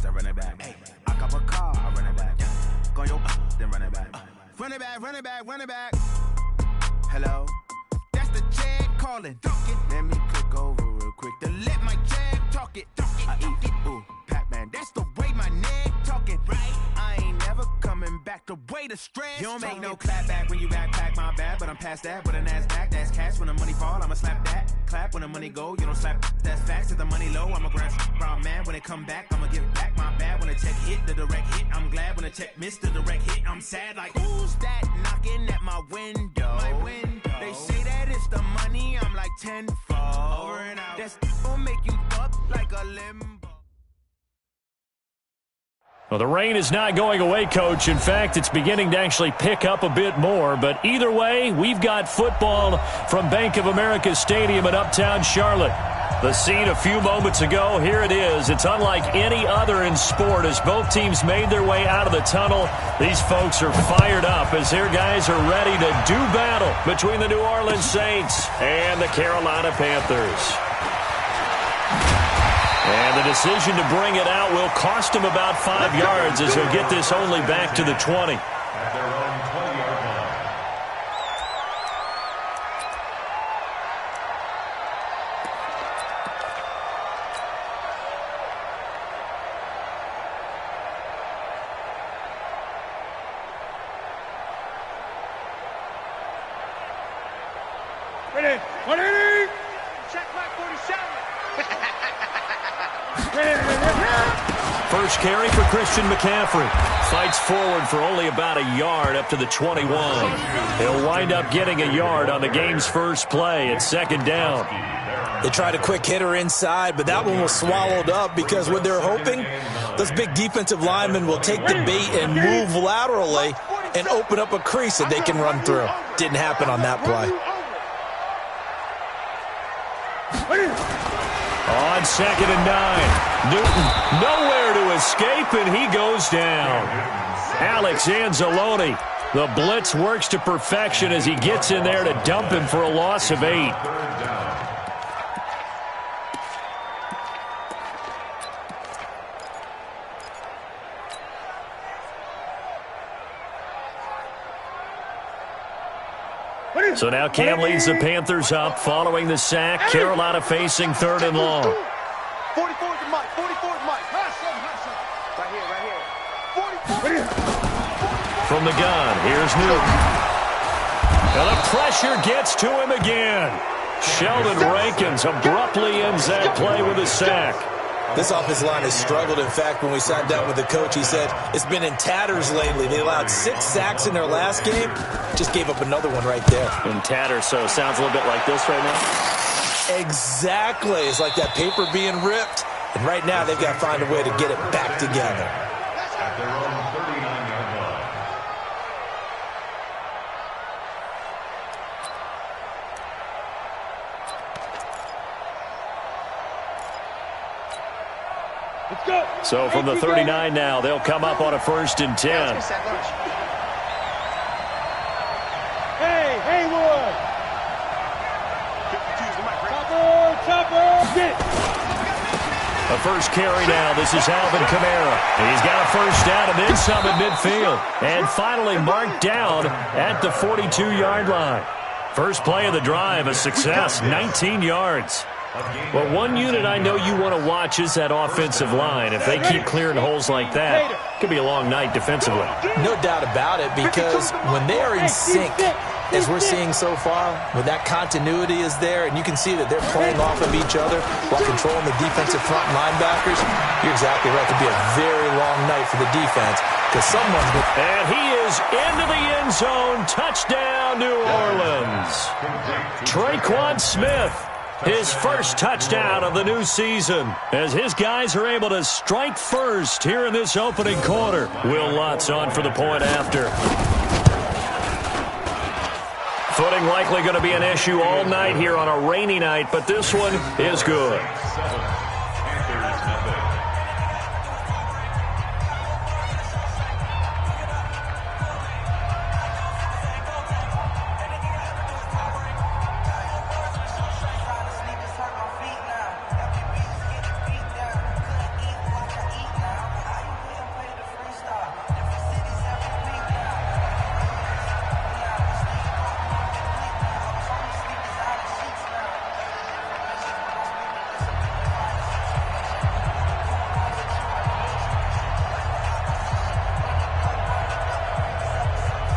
I run it back. Hey, I cop a car, I run it back. Go on your then run it back. Run it back, run it back, run it back. Hello, that's the jag calling. Let me click over real quick to let my jag talk it. I eat it, ooh, Pac-Man. That's the way my neck talking. Right, I ain't never coming back. The way the stress. You don't make no clap back when you backpack, my bad. But I'm past that with a NASDAQ. That's cash when the money fall. I'ma slap that. Clap when the money go. You don't slap. That's facts. If the money low, I'ma grab brown man. When it come back, I'ma give back my bad. When the check hit, the direct hit. I'm glad when the check missed the direct hit. I'm sad like who's that knocking at my window? My window. They say that it's the money. I'm like tenfold. Over and out. That's gonna make you up like a limbo. Well, the rain is not going away, Coach. In fact, it's beginning to actually pick up a bit more. But either way, we've got football from Bank of America Stadium in Uptown Charlotte. The scene a few moments ago, here it is. It's unlike any other in sport as both teams made their way out of the tunnel. These folks are fired up as their guys are ready to do battle between the New Orleans Saints and the Carolina Panthers. And the decision to bring it out will cost him about 5 yards as he'll get this only back to the 20. At their own 20-yard line. Ready, 180. Check back 47. First carry for Christian McCaffrey. Fights forward for only about a yard up to the 21. He'll wind up getting a yard on the game's first play at second down. They tried a quick hitter inside, but that one was swallowed up because what they're hoping, those big defensive linemen will take the bait and move laterally and open up a crease that they can run through. Didn't happen on that play. On 2nd and 9, Newton nowhere to escape, and he goes down. Alex Anzalone, the blitz works to perfection as he gets in there to dump him for a loss of 8. So now Cam leads the Panthers up following the sack. Carolina facing 3rd and long. 44 is Mike. 44 is Mike. Right here. 44. From the gun, here's Newton. And the pressure gets to him again. Sheldon Rankins abruptly ends that play with a sack. This offensive line has struggled. In fact, when we sat down with the coach, he said it's been in tatters lately. They allowed 6 sacks in their last game. Just gave up another one right there. In tatters, so it sounds a little bit like this right now? Exactly. It's like that paper being ripped. And right now, they've got to find a way to get it back together. At their own 39-yard line. Let's go. So from the 39 now, they'll come up on a 1st and 10. Hey, Haywood. Chopper, get. A first carry now. This is Alvin Kamara. He's got a first down and then some at midfield. And finally marked down at the 42-yard line. First play of the drive, a success, 19 yards. Well, one unit I know you want to watch is that offensive line. If they keep clearing holes like that, it could be a long night defensively. No doubt about it, because when they are in sync, as we're seeing so far, when that continuity is there, and you can see that they're playing off of each other while controlling the defensive front linebackers, you're exactly right. It could be a very long night for the defense, because someone's been... And he is into the end zone. Touchdown, New Orleans. Traquan Smith. His first touchdown of the new season as his guys are able to strike first here in this opening quarter. Will Lutz on for the point after. Footing likely going to be an issue all night here on a rainy night, but this one is good.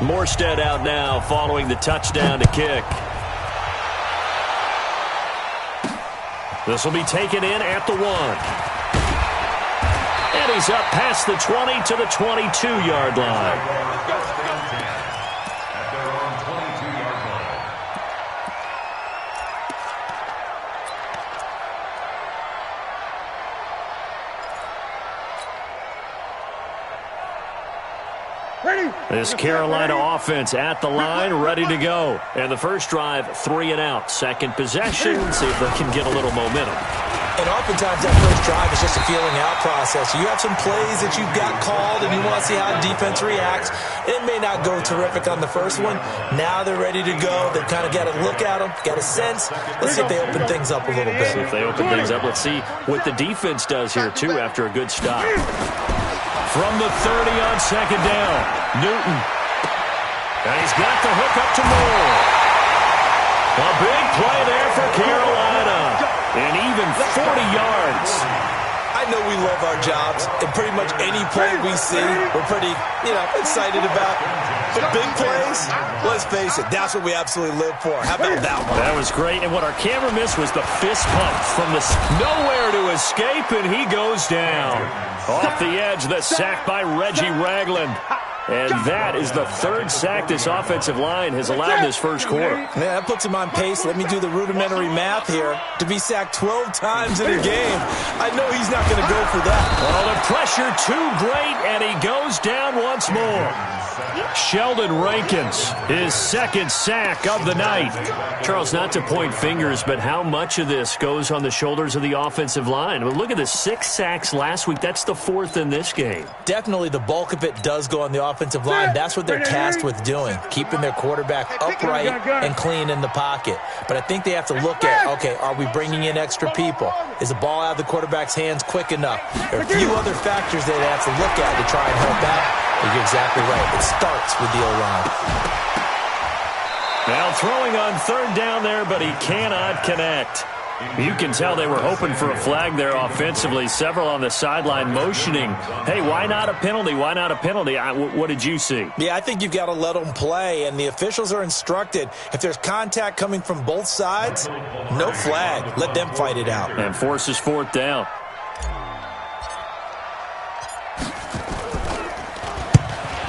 Morstead out now following the touchdown to kick. This will be taken in at the 1. And he's up past the 20 to the 22-yard line. This Carolina offense at the line, ready to go. And the first drive, 3 and out. Second possession, see if they can get a little momentum. And oftentimes that first drive is just a feeling out process. You have some plays that you've got called and you want to see how defense reacts. It may not go terrific on the first one. Now they're ready to go. They've kind of got to look at them, got a sense. Let's see if they open things up a little bit. See if they open things up. Let's see what the defense does here, too, after a good stop. From the 30 on second down, Newton. And he's got the hook up to Moore. A big play there for Carolina. And even 40 yards. I know we love our jobs, and pretty much any play we see, we're pretty, excited about. But big plays, let's face it, that's what we absolutely live for. How about that one? That was great, and what our camera missed was the fist pump from the nowhere to escape, and he goes down. Off the edge, the sack by Reggie Ragland. And that is the third sack this offensive line has allowed this first quarter. Yeah, that puts him on pace. Let me do the rudimentary math here. To be sacked 12 times in a game, I know he's not going to go for that. Well, the pressure too great, and he goes down once more. Sheldon Rankins, his second sack of the night. Charles, not to point fingers, but how much of this goes on the shoulders of the offensive line? I mean, look at the 6 sacks last week. That's the 4th in this game. Definitely the bulk of it does go on the offensive line. That's what they're tasked with doing, keeping their quarterback upright and clean in the pocket. But I think they have to look at, okay, are we bringing in extra people? Is the ball out of the quarterback's hands quick enough? There are a few other factors they have to look at to try and help out. You're exactly right. It starts with the O-line. Now throwing on third down there, but he cannot connect. You can tell they were hoping for a flag there offensively. Several on the sideline motioning, hey, why not a penalty? Why not a penalty? What did you see? Yeah, I think you've got to let them play, and the officials are instructed. If there's contact coming from both sides, no flag. Let them fight it out. And forces fourth down.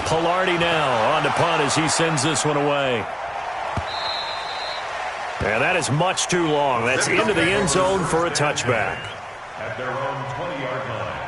Pilardi now on to punt as he sends this one away. And that is much too long. That's into the end zone for a touchback. At their own 20-yard line.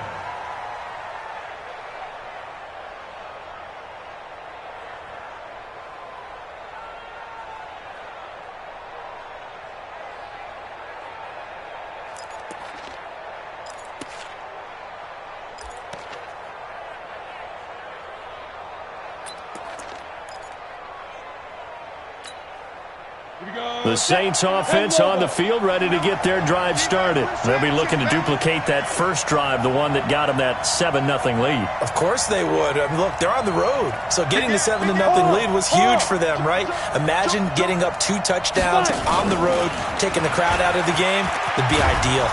The Saints offense on the field, ready to get their drive started. They'll be looking to duplicate that first drive, the one that got them that 7-0 lead. Of course they would. I mean, look, they're on the road. So getting the 7-0 lead was huge for them, right? Imagine getting up 2 touchdowns on the road, taking the crowd out of the game. Would be ideal.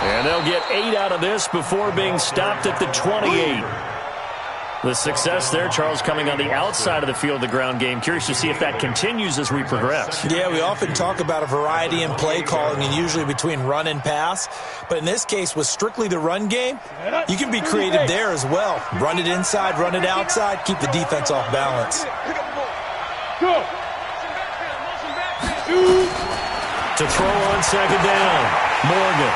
And they'll get 8 out of this before being stopped at the 28. The success there, Charles, coming on the outside of the field, the ground game. Curious to see if that continues as we progress. Yeah, we often talk about a variety in play calling and usually between run and pass. But in this case, with strictly the run game, you can be creative there as well. Run it inside, run it outside, keep the defense off balance. To throw on second down, Morgan.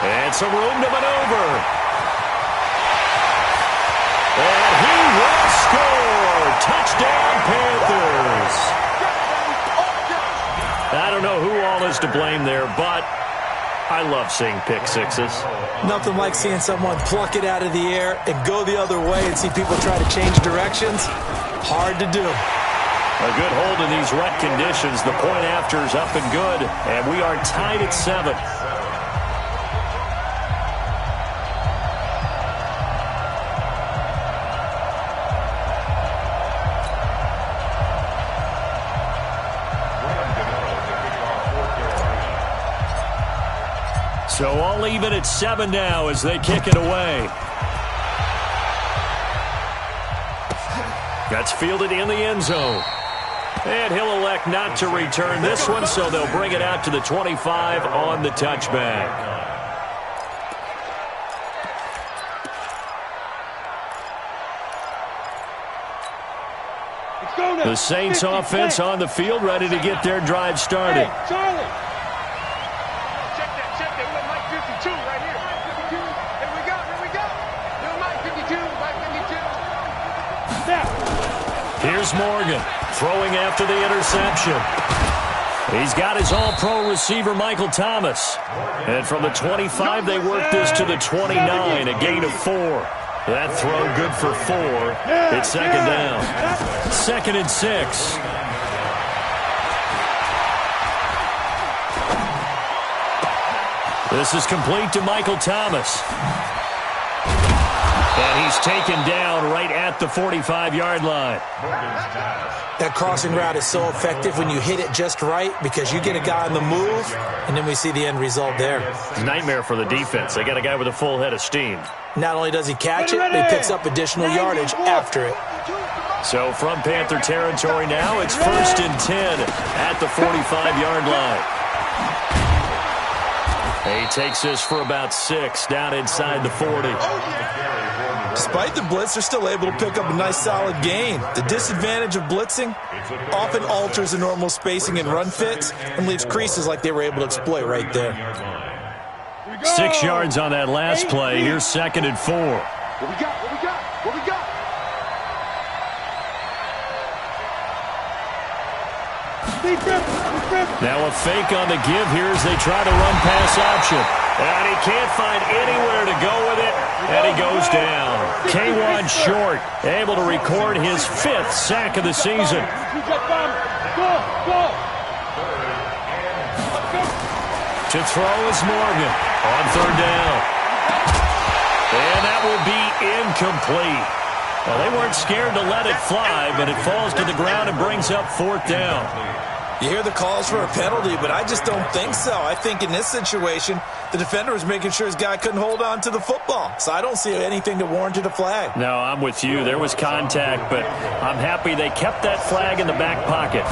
And some room to maneuver. And he will score! Touchdown, Panthers! I don't know who all is to blame there, but I love seeing pick sixes. Nothing like seeing someone pluck it out of the air and go the other way and see people try to change directions. Hard to do. A good hold in these wet conditions. The point after is up and good, and we are tied at 7. So all even at 7 now as they kick it away. That's fielded in the end zone. And he'll elect not to return this one, so they'll bring it out to the 25 on the touchback. The Saints offense on the field, ready to get their drive started. Hey, Charlie. Check that. We're Mike 52 right here. Here we go. We're Mike 52, Mike 52. Snap. Here's Morgan throwing after the interception. He's got his all-pro receiver, Michael Thomas. And from the 25, they work this to the 29, a gain of 4. That throw good for 4. It's second down. 2nd and 6. This is complete to Michael Thomas. And he's taken down right at the 45-yard line. That crossing route is so effective when you hit it just right because you get a guy on the move, and then we see the end result there. It's a nightmare for the defense. They got a guy with a full head of steam. Not only does he catch it, but he picks up additional yardage after it. So from Panther territory now, it's 1st and 10 at the 45-yard line. He takes this for about 6 down inside the 40. Despite the blitz, they're still able to pick up a nice solid gain. The disadvantage of blitzing often alters the normal spacing and run fits and leaves creases like they were able to exploit right there. 6 yards on that last play. Here's 2nd and 4. What we got? Now a fake on the give here as they try to run pass option. And he can't find anywhere to go with it, and he goes down. K1 Short able to record his 5th sack of the season. To throw is Morgan on 3rd down. And that will be incomplete. Well, they weren't scared to let it fly, but it falls to the ground and brings up 4th down. You hear the calls for a penalty, but I just don't think so. I think in this situation, the defender was making sure his guy couldn't hold on to the football. So I don't see anything that warranted a flag. No, I'm with you. There was contact, but I'm happy they kept that flag in the back pocket.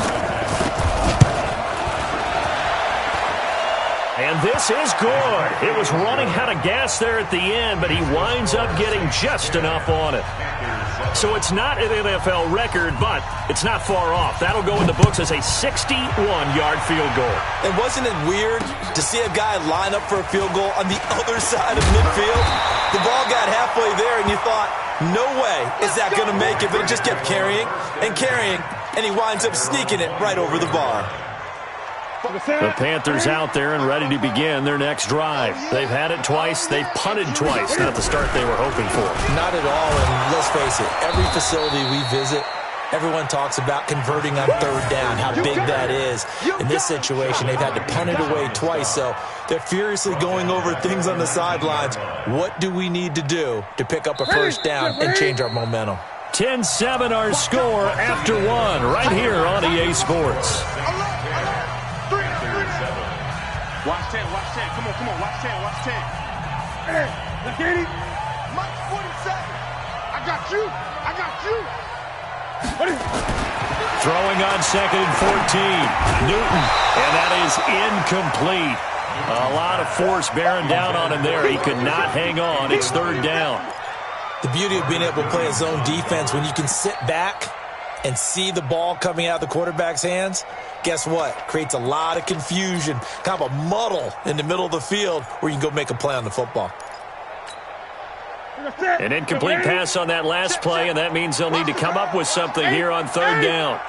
And this is good. It was running out of gas there at the end, but he winds up getting just enough on it. So it's not an NFL record, but it's not far off. That'll go in the books as a 61-yard field goal. And wasn't it weird to see a guy line up for a field goal on the other side of midfield? The ball got halfway there, and you thought, no way is that going to make it, but it just kept carrying, and he winds up sneaking it right over the bar. The Panthers out there and ready to begin their next drive. They've had it twice. They've punted twice. Not the start they were hoping for. Not at all, and let's face it, every facility we visit, everyone talks about converting on 3rd down, how big that is. In this situation, they've had to punt it away twice, so they're furiously going over things on the sidelines. What do we need to do to pick up a 1st down and change our momentum? 10-7 our score after 1 right here on EA Sports. Watch 10. Come on. Watch 10. Hey, look at him. Mike 47. I got you. Throwing on 2nd and 14. Newton, and that is incomplete. A lot of force bearing down on him there. He could not hang on. It's 3rd down. The beauty of being able to play a zone defense when you can sit back and see the ball coming out of the quarterback's hands, guess what? Creates a lot of confusion, kind of a muddle in the middle of the field where you can go make a play on the football. An incomplete pass on that last play, and that means they'll need to come up with something here on 3rd down.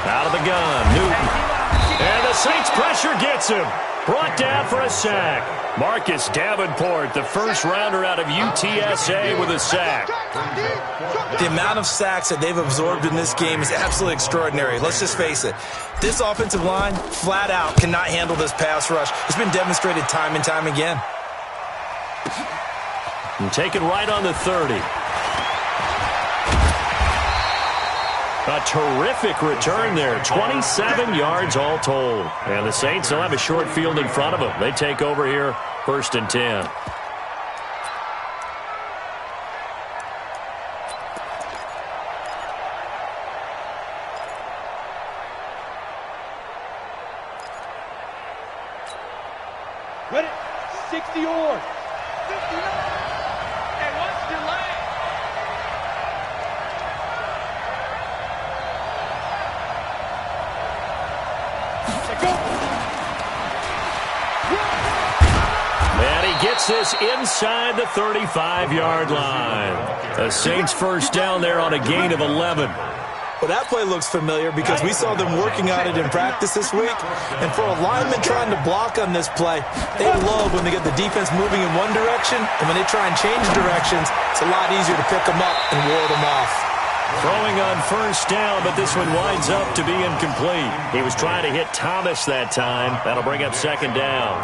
Out of the gun, Newton. And the Saints pressure gets him. Brought down for a sack. Marcus Davenport, the first-rounder out of UTSA with a sack. The amount of sacks that they've absorbed in this game is absolutely extraordinary. Let's just face it. This offensive line, flat out, cannot handle this pass rush. It's been demonstrated time and time again. And taken right on the 30. A terrific return there. 27 yards all told. And the Saints will have a short field in front of them. They take over here, 1st and 10. forward. Hey, what's delay? And he gets this inside the 35-yard line. The Saints first down there on a gain of 11. Well, that play looks familiar because we saw them working on it in practice this week. And for a lineman trying to block on this play, they love when they get the defense moving in one direction. And when they try and change directions, it's a lot easier to pick them up and ward them off. Throwing on first down, but this one winds up to be incomplete. He was trying to hit Thomas that time. That'll bring up second down.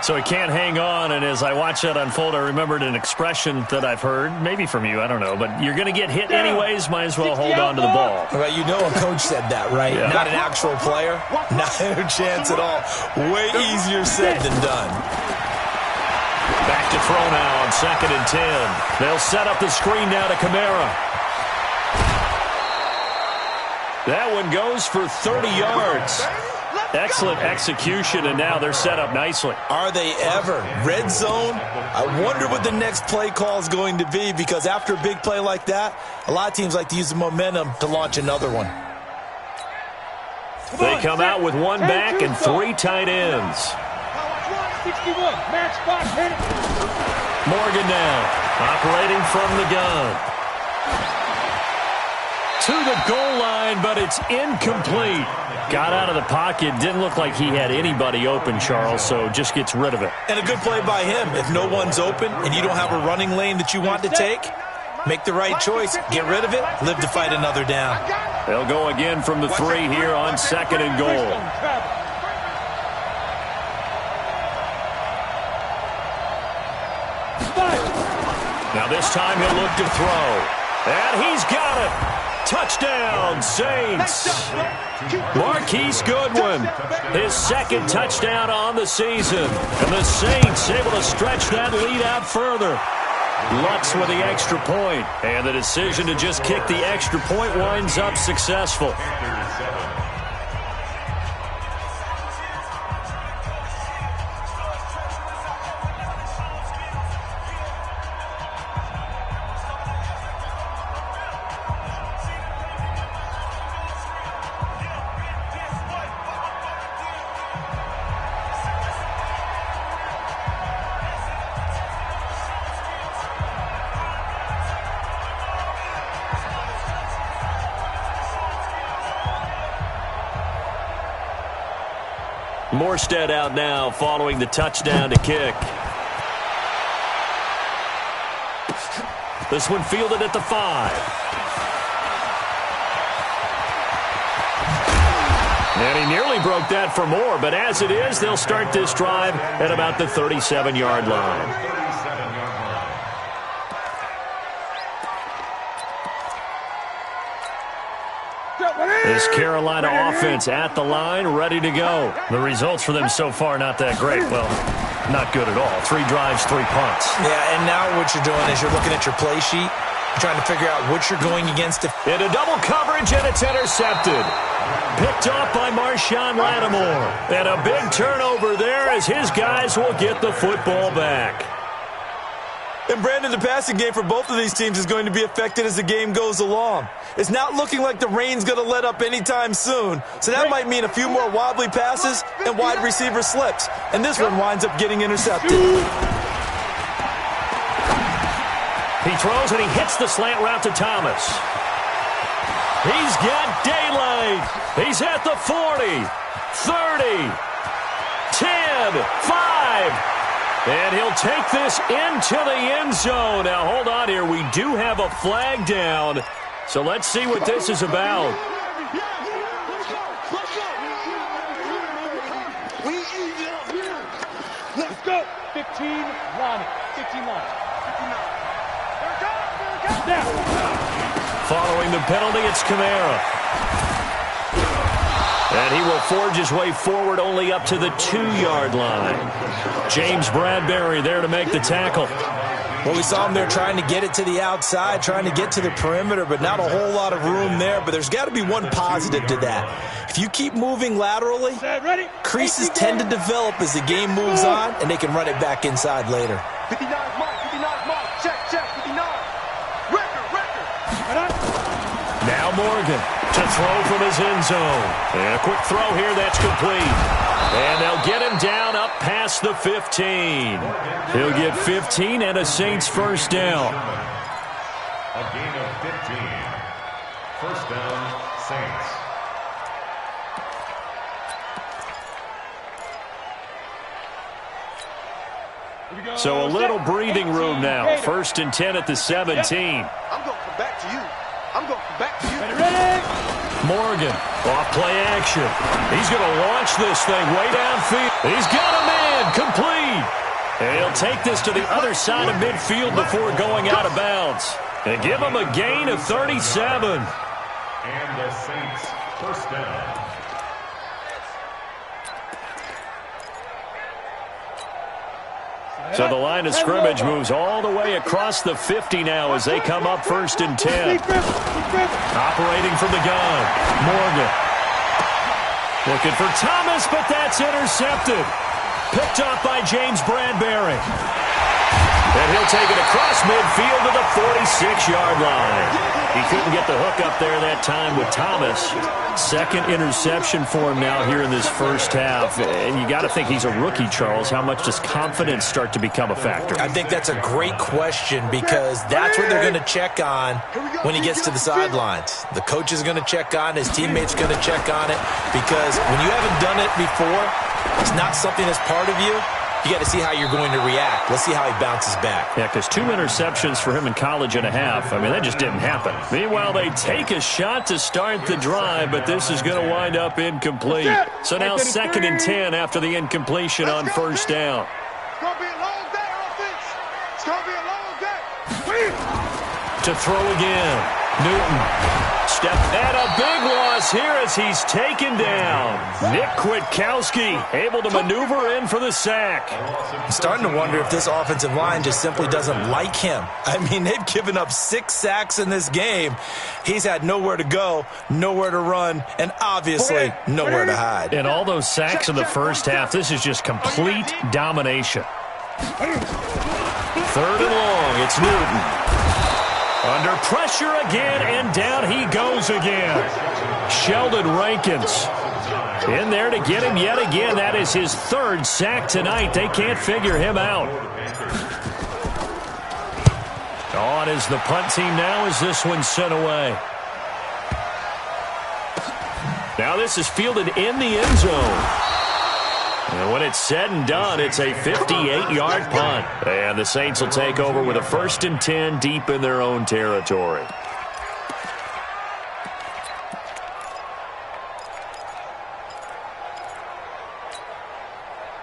So he can't hang on, and as I watch that unfold, I remembered an expression that I've heard, maybe from you, I don't know, but you're going to get hit anyways, might as well hold on to the ball. Well, you know a coach said that, right? Yeah. Not an actual player. Not a chance at all. Way easier said than done. Back to throw now on 2nd and 10. They'll set up the screen now to Kamara. That one goes for 30 yards. Excellent execution, and now they're set up nicely. Are they ever? Red zone? I wonder what the next play call is going to be, because after a big play like that, a lot of teams like to use the momentum to launch another one. They come out with one back and 3 tight ends. 61, match spot, hit it. Morgan now, operating from the gun. To the goal line, but it's incomplete. Got out of the pocket. Didn't look like he had anybody open, Charles, so just gets rid of it. And a good play by him. If no one's open and you don't have a running lane that you want to take, make the right choice. Get rid of it. Live to fight another down. They'll go again from the 3 here on 2nd and goal. Now this time he'll look to throw. And he's got it. Touchdown, Saints. Marquise Goodwin, his 2nd touchdown on the season. And the Saints able to stretch that lead out further. Lux with the extra point. And the decision to just kick the extra point winds up successful. Morstead out now following the touchdown to kick. This one fielded at the 5. And he nearly broke that for more, but as it is, they'll start this drive at about the 37-yard line. This Carolina offense at the line, ready to go. The results for them so far not that great. Well, not good at all. 3 drives, 3 punts. Yeah, and now what you're doing is you're looking at your play sheet. You're trying to figure out what you're going against. Into double coverage, and it's intercepted. Picked off by Marshawn Lattimore. And a big turnover there as his guys will get the football back. And, Brandon, the passing game for both of these teams is going to be affected as the game goes along. It's not looking like the rain's going to let up anytime soon, so that might mean a few more wobbly passes and wide receiver slips. And this one winds up getting intercepted. He throws and he hits the slant route to Thomas. He's got daylight. He's at the 40, 30, 10, 5. And he'll take this into the end zone. Now, hold on here. We do have a flag down. So let's see what this is about. Let's go. 15, line. 15 line. Following the penalty, it's Kamara. And he will forge his way forward only up to the 2-yard line. James Bradbury there to make the tackle. Well, we saw him there trying to get it to the outside, trying to get to the perimeter, but not a whole lot of room there. But there's got to be one positive to that. If you keep moving laterally, creases tend to develop as the game moves on, and they can run it back inside later. 59 mark, 59 mark. Check, 59. Record. Now Morgan to throw from his end zone. And a quick throw here that's complete. And they'll get him down up past the 15. He'll get 15 and a Saints first down. A gain of 15. First down, Saints. So a little breathing room now. 1st and 10 at the 17. I'm going to come back to you. Morgan, off play action. He's going to launch this thing way downfield. He's got a man, complete. And he'll take this to the other side of midfield before going out of bounds. And give him a gain of 37. And the Saints first down. So the line of scrimmage moves all the way across the 50 now as they come up 1st and 10. Operating from the gun, Morgan. Looking for Thomas, but that's intercepted. Picked off by James Bradbury. And he'll take it across midfield to the 46-yard line. He couldn't get the hook up there that time with Thomas. Second interception for him now here in this first half. And you got to think he's a rookie, Charles. How much does confidence start to become a factor? I think that's a great question because that's what they're going to check on when he gets to the sidelines. The coach is going to check on it. His teammates going to check on it because when you haven't done it before, it's not something that's part of you. You got to see how you're going to react. Let's see how he bounces back. Yeah, because 2 interceptions for him in college and a half. I mean, that just didn't happen. Meanwhile, they take a shot to start the drive, but this is going to wind up incomplete. So now 2nd and 10 after the incompletion on first down. It's going to be a long day, offense. It's going to be a long day. To throw again. Newton. Step and a big loss here as he's taken down. Nick Kwiatkowski able to maneuver in for the sack. I'm starting to wonder if this offensive line just simply doesn't like him. I mean, they've given up 6 sacks in this game. He's had nowhere to go, nowhere to run, and obviously nowhere to hide. And all those sacks in the first half, this is just complete domination. 3rd and long, it's Newton. Under pressure again, and down he goes again. Sheldon Rankins in there to get him yet again. That is his 3rd sack tonight. They can't figure him out. On is the punt team now as this one's sent away. Now this is fielded in the end zone. And when it's said and done, it's a 58-yard punt. And the Saints will take over with a 1st and 10 deep in their own territory.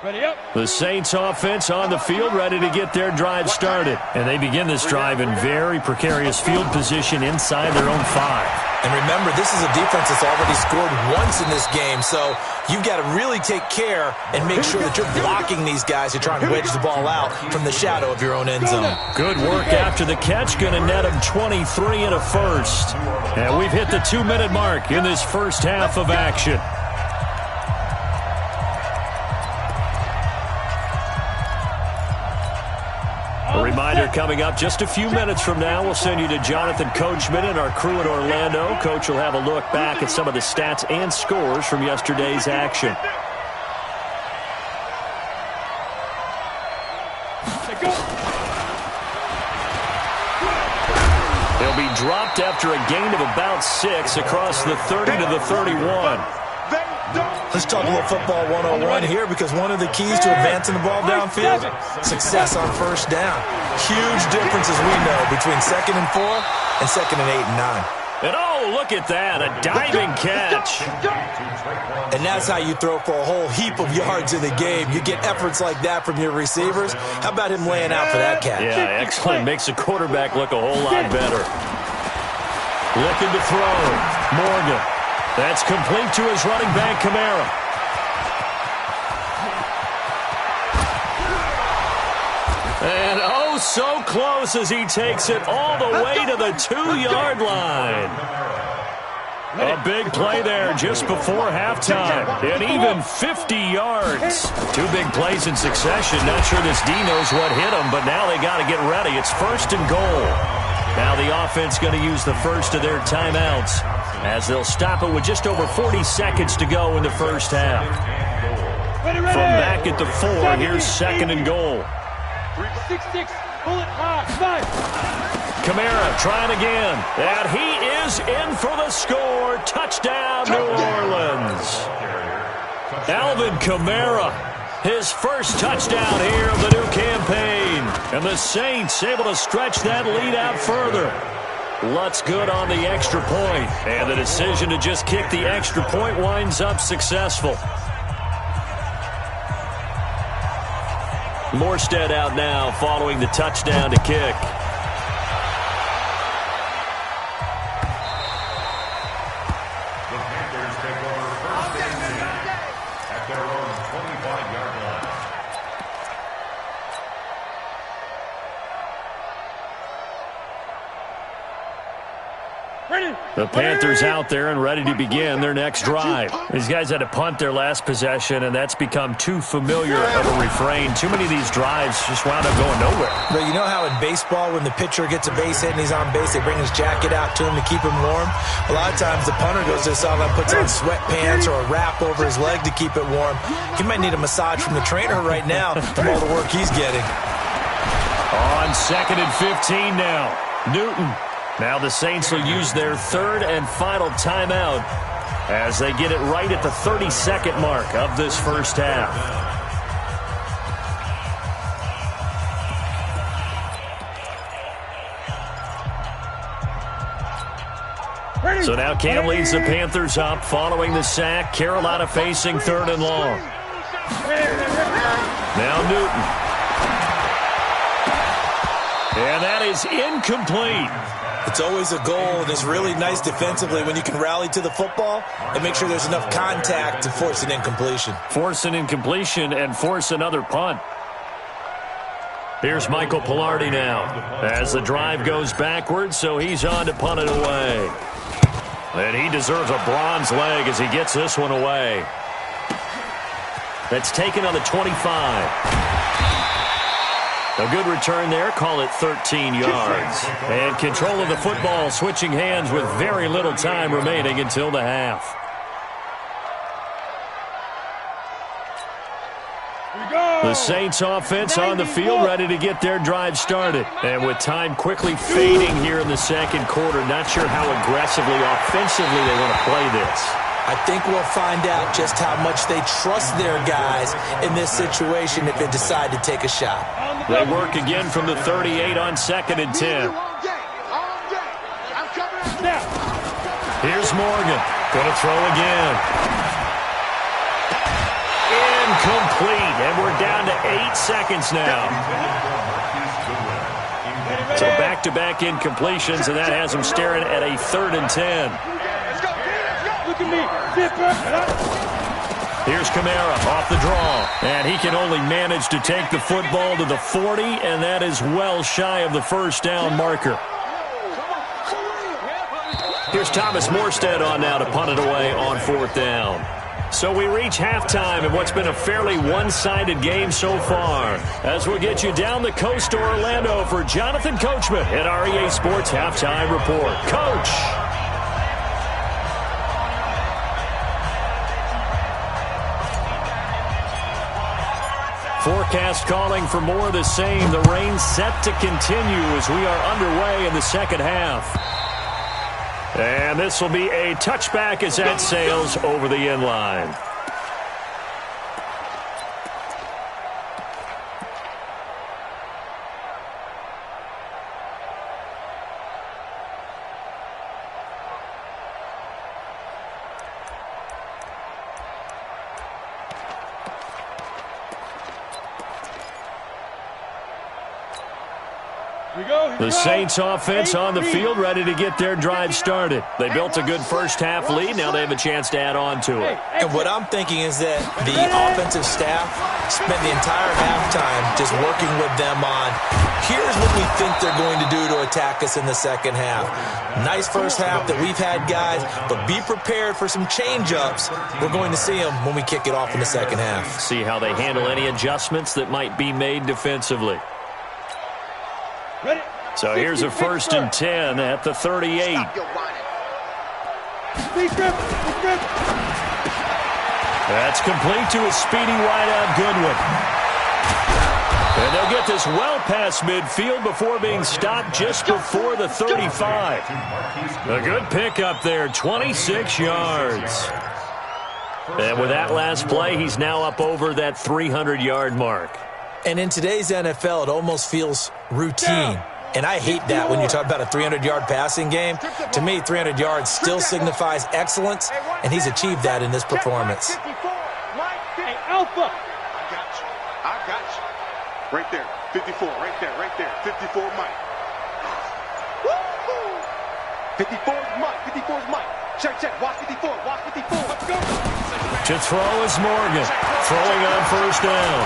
Ready up. The Saints offense on the field ready to get their drive started. And they begin this drive in very precarious field position inside their own 5. And remember, this is a defense that's already scored once in this game, so you've got to really take care and make sure that you're blocking these guys who try and wedge the ball out from the shadow of your own end zone. Good work after the catch. Going to net him 23 and a first. And we've hit the 2-minute mark in this first half of action. A reminder coming up just a few minutes from now, we'll send you to Jonathan Coachman and our crew in Orlando. Coach will have a look back at some of the stats and scores from yesterday's action. He'll be dropped after a gain of about 6 across the 30 to the 31. Let's talk a little football 101 here because one of the keys to advancing the ball downfield, success on first down. Huge difference, as we know, between 2nd and 4 and 2nd and 8 and 9. And oh, look at that, a diving catch. And that's how you throw for a whole heap of yards in the game. You get efforts like that from your receivers. How about him laying out for that catch? Yeah, excellent. Makes the quarterback look a whole lot better. Looking to throw. Morgan. That's complete to his running back, Kamara. And, oh, Oh, so close as he takes it all the way to the 2-yard line. A big play there just before halftime. And even 50 yards. 2 big plays in succession. Not sure this D knows what hit him, but now they got to get ready. It's 1st and goal. Now the offense going to use the first of their timeouts as they'll stop it with just over 40 seconds to go in the first half. From back at the 4, here's 2nd and goal. 6-6, bullet high, Kamara trying again, and he is in for the score. Touchdown, New Orleans. Alvin Kamara, his first touchdown here of the new campaign. And the Saints able to stretch that lead out further. Lutz good on the extra point, and the decision to just kick the extra point winds up successful. Morstead out now following the touchdown to kick. The Panthers take over 1st and 10 at their own 25-yard line. The Panthers out there and ready to begin their next drive. These guys had to punt their last possession, and that's become too familiar of a refrain. Too many of these drives just wound up going nowhere. But you know how in baseball, when the pitcher gets a base hit and he's on base, they bring his jacket out to him to keep him warm? A lot of times the punter goes to the sideline, puts on sweatpants or a wrap over his leg to keep it warm. He might need a massage from the trainer right now from all the work he's getting. On 2nd and 15 now. Newton. Now the Saints will use their 3rd and final timeout as they get it right at the 32nd mark of this first half. So now Cam leads the Panthers up following the sack. Carolina facing 3rd and long. Now Newton. And that is incomplete. It's always a goal, and it's really nice defensively when you can rally to the football and make sure there's enough contact to force an incompletion. Force an incompletion and force another punt. Here's Michael Pilardi now as the drive goes backwards, so he's on to punt it away. And he deserves a bronze leg as he gets this one away. That's taken on the 25. A good return there, call it 13 yards. And control of the football, switching hands with very little time remaining until the half. The Saints offense on the field ready to get their drive started. And with time quickly fading here in the second quarter, not sure how aggressively, offensively they want to play this. I think we'll find out just how much they trust their guys in this situation if they decide to take a shot. They work again from the 38 on 2nd and 10. Here's Morgan. Going to throw again. Incomplete. And we're down to 8 seconds now. So back-to-back incompletions, and that has them staring at a 3rd and 10. Look at me. Here's Kamara off the draw, and he can only manage to take the football to the 40, and that is well shy of the first down marker. Here's Thomas Morstead on now to punt it away on 4th down. So we reach halftime in what's been a fairly one-sided game so far. As we'll get you down the coast to Orlando for Jonathan Coachman at our EA Sports Halftime Report. Coach! Forecast calling for more of the same. The rain set to continue as we are underway in the second half. And this will be a touchback as that sails over the end line. The Saints offense on the field ready to get their drive started. They built a good first half lead. Now they have a chance to add on to it. And what I'm thinking is that the offensive staff spent the entire halftime just working with them on Here's what we think they're going to do to attack us in the second half. Nice first half that we've had, guys, but be prepared for some change-ups. We're going to see them when we kick it off in the second half. See how they handle any adjustments that might be made defensively. So here's a 1st and 10 at the 38. That's complete to a speedy wideout Goodwin. And they'll get this well past midfield before being stopped just before the 35. A good pickup there, 26 yards. And with that last play, he's now up over that 300-yard mark. And in today's NFL, it almost feels routine. And I hate that when you talk about a 300-yard passing game. To me, 300 yards still signifies excellence, and he's achieved that in this performance. Hey, Alpha! I got you. Right there, 54, right there, 54 Mike. Woo-hoo! 54 is Mike, 54 is Mike. Check, watch 54, let's go. To throw is Morgan, throwing on 1st down.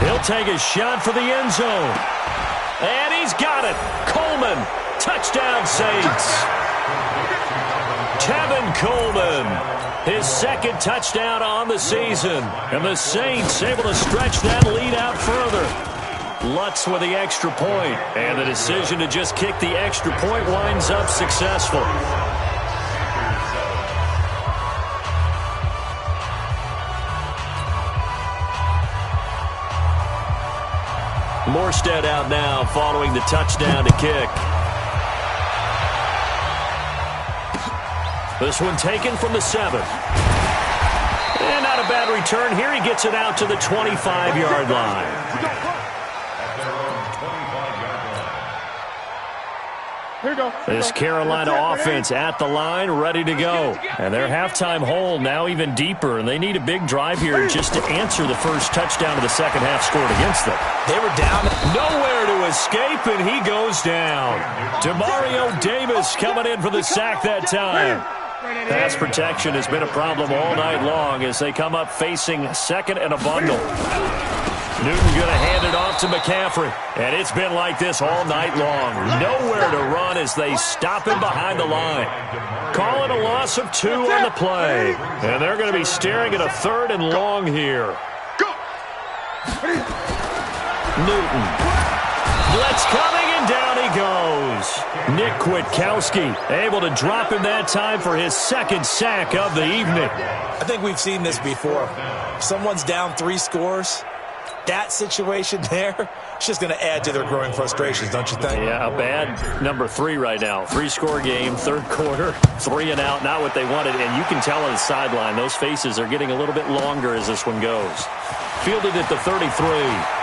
He'll take a shot for the end zone. And he's got it. Coleman, touchdown Saints. Tevin Coleman. His 2nd touchdown on the season. And the Saints able to stretch that lead out further. Lutz with the extra point. And the decision to just kick the extra point winds up successful. Morstead out now following the touchdown to kick. This one taken from the 7. And not a bad return here. He gets it out to the 25-yard line. This Carolina offense at the line, ready to go. And their halftime hole now even deeper, and they need a big drive here just to answer the first touchdown of the second half scored against them. They were down. Nowhere to escape, and he goes down. Demario Davis coming in for the sack that time. Pass protection has been a problem all night long as they come up facing 2nd and a bundle. Newton going to hand it off to McCaffrey. And it's been like this all night long. Nowhere to run as they stop him behind the line. Call it a loss of 2 on the play. And they're going to be staring at a 3rd and long here. Newton. Blitz coming, and down he goes. Nick Kwiatkowski able to drop him that time for his 2nd sack of the evening. I think we've seen this before. If someone's down 3 scores, that situation there, it's just going to add to their growing frustrations, don't you think? Yeah, a bad number 3 right now. 3-score game, 3rd quarter, 3 and out, not what they wanted. And you can tell on the sideline, those faces are getting a little bit longer as this one goes. Fielded at the 33.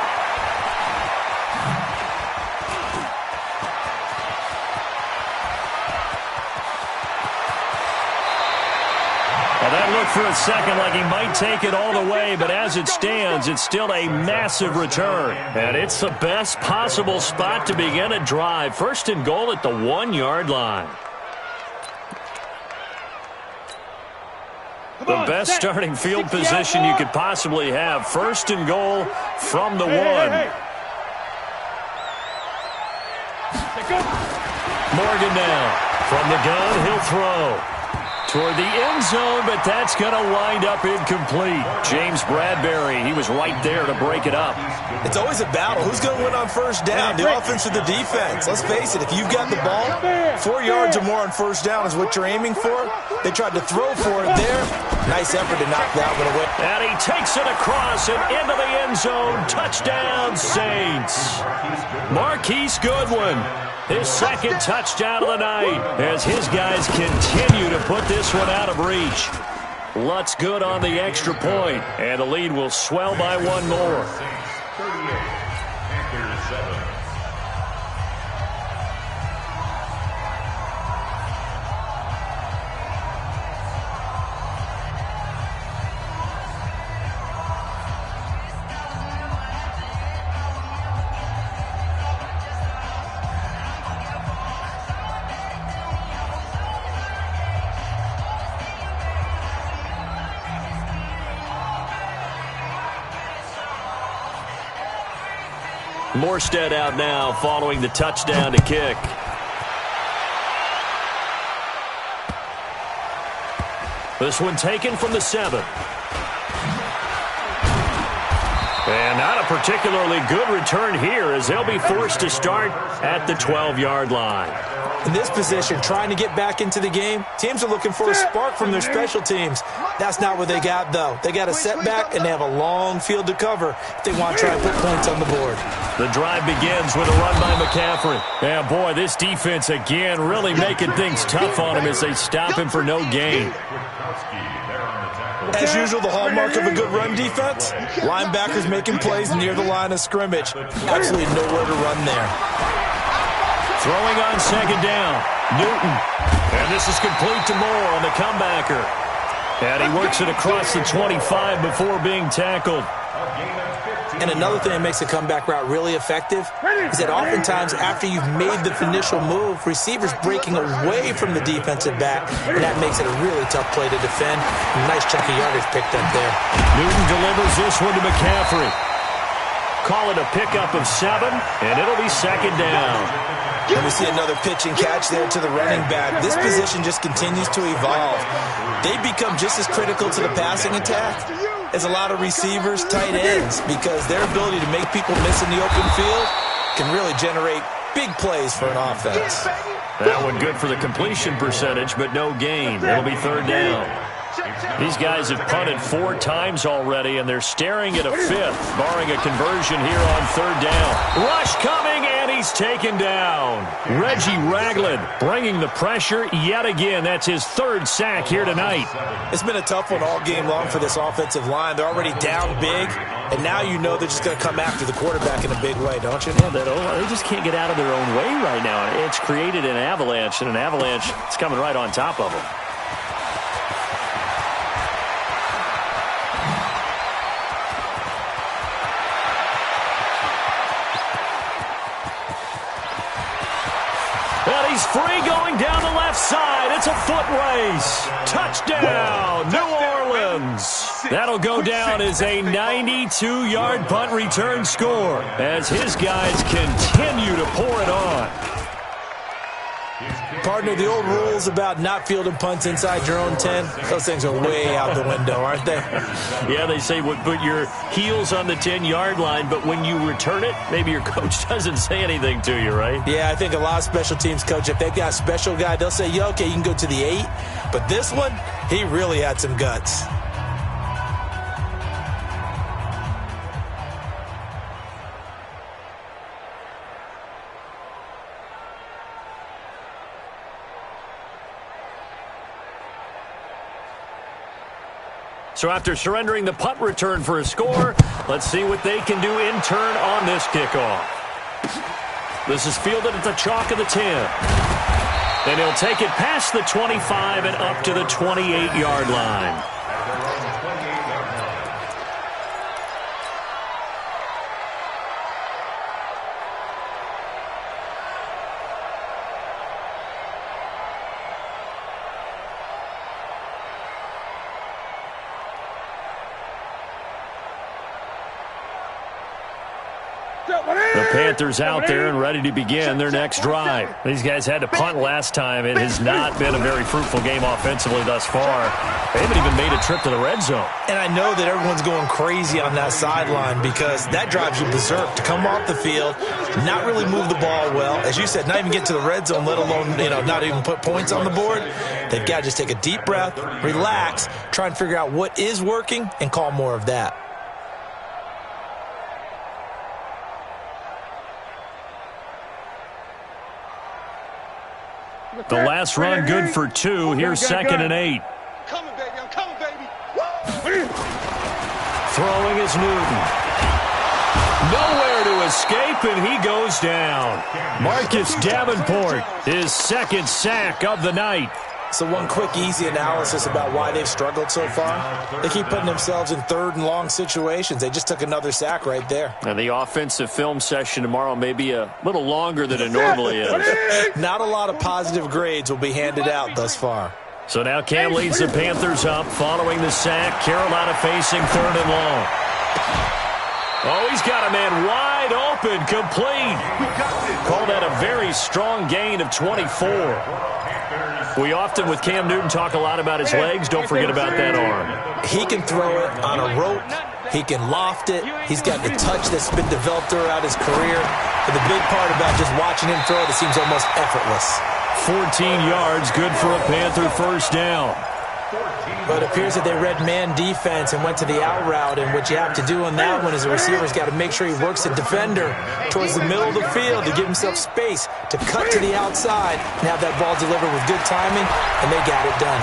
That looked for a second like he might take it all the way, but as it stands, it's still a massive return. And it's the best possible spot to begin a drive. 1st and goal at the 1-yard line. The best starting field position you could possibly have. 1st and goal from the 1. Morgan now. From the gun, he'll throw. Toward the end zone, but that's going to wind up incomplete. James Bradbury, he was right there to break it up. It's always a battle. Who's going to win on 1st down, the offense or the defense? Let's face it, if you've got the ball, 4 yards or more on 1st down is what you're aiming for. They tried to throw for it there. Nice effort to knock that one away. And he takes it across and into the end zone. Touchdown, Saints. Marquise Goodwin. His 2nd touchdown of the night as his guys continue to put this one out of reach. Lutz good on the extra point, and the lead will swell by 1 more. 38, Panthers 7. Morstead out now following the touchdown to kick. This one taken from the 7. And not a particularly good return here as they'll be forced to start at the 12-yard line. In this position, trying to get back into the game, teams are looking for a spark from their special teams. That's not what they got, though. They got a setback, and they have a long field to cover if they want to try and put points on the board. The drive begins with a run by McCaffrey. Yeah, boy, this defense again really making things tough on him as they stop him for no gain. As usual, the hallmark of a good run defense, linebackers making plays near the line of scrimmage. Absolutely nowhere to run there. Throwing on second down, Newton. And this is complete to Moore on the comebacker. And he works it across the 25 before being tackled. And another thing that makes a comeback route really effective is that oftentimes after you've made the initial move, receivers breaking away from the defensive back, and that makes it a really tough play to defend. A nice chunk of yardage picked up there. Newton delivers this one to McCaffrey. Call it a pickup of 7, and it'll be second down. And we see another pitch and catch there to the running back. This position just continues to evolve. They become just as critical to the passing attack as a lot of receivers, tight ends, because their ability to make people miss in the open field can really generate big plays for an offense. That one good for the completion percentage, but no gain. It'll be third down. These guys have punted 4 times already, and they're staring at a 5th, barring a conversion here on third down. Rush coming, and he's taken down. Reggie Ragland bringing the pressure yet again. That's his 3rd sack here tonight. It's been a tough one all game long for this offensive line. They're already down big, and now you know they're just going to come after the quarterback in a big way, don't you? Yeah, they just can't get out of their own way right now. It's created an avalanche, and an avalanche is coming right on top of them. He's free going down the left side. It's a foot race. Touchdown, New Orleans. That'll go down as a 92-yard punt return score as his guys continue to pour it on. Partner, the old rules about not fielding punts inside your own 10, those things are way out the window, aren't they? Yeah, they say put your heels on the 10-yard line, but when you return it, maybe your coach doesn't say anything to you, right? Yeah, I think a lot of special teams coach, if they've got a special guy, they'll say, yeah, okay, you can go to the 8. But this one, he really had some guts. So after surrendering the punt return for a score, let's see what they can do in turn on this kickoff. This is fielded at the chalk of the 10. And he'll take it past the 25 and up to the 28-yard line. The Panthers out there and ready to begin their next drive. These guys had to punt last time. It has not been a very fruitful game offensively thus far. They haven't even made a trip to the red zone. And I know that everyone's going crazy on that sideline because that drives you berserk to come off the field, not really move the ball well. As you said, not even get to the red zone, let alone, not even put points on the board. They've got to just take a deep breath, relax, try and figure out what is working and call more of that. The last run good for 2. Here's 2nd and 8. Coming, baby. I'm coming, baby. Throwing is Newton. Nowhere to escape, and he goes down. Marcus Davenport, his 2nd sack of the night. So one quick, easy analysis about why they've struggled so far. They keep putting themselves in 3rd and long situations. They just took another sack right there. And the offensive film session tomorrow may be a little longer than it normally is. Not a lot of positive grades will be handed out thus far. So now Cam leads the Panthers up following the sack. Carolina facing 3rd and long. Oh, he's got a man wide open, complete. Call that a very strong gain of 24. We often, with Cam Newton, talk a lot about his legs. Don't forget about that arm. He can throw it on a rope. He can loft it. He's got the touch that's been developed throughout his career. But the big part about just watching him throw it, it seems almost effortless. 14 yards, good for a Panther first down. But it appears that they read man defense and went to the out route, and what you have to do on that one is the receiver's got to make sure he works the defender towards the middle of the field to give himself space to cut to the outside and have that ball delivered with good timing, and they got it done.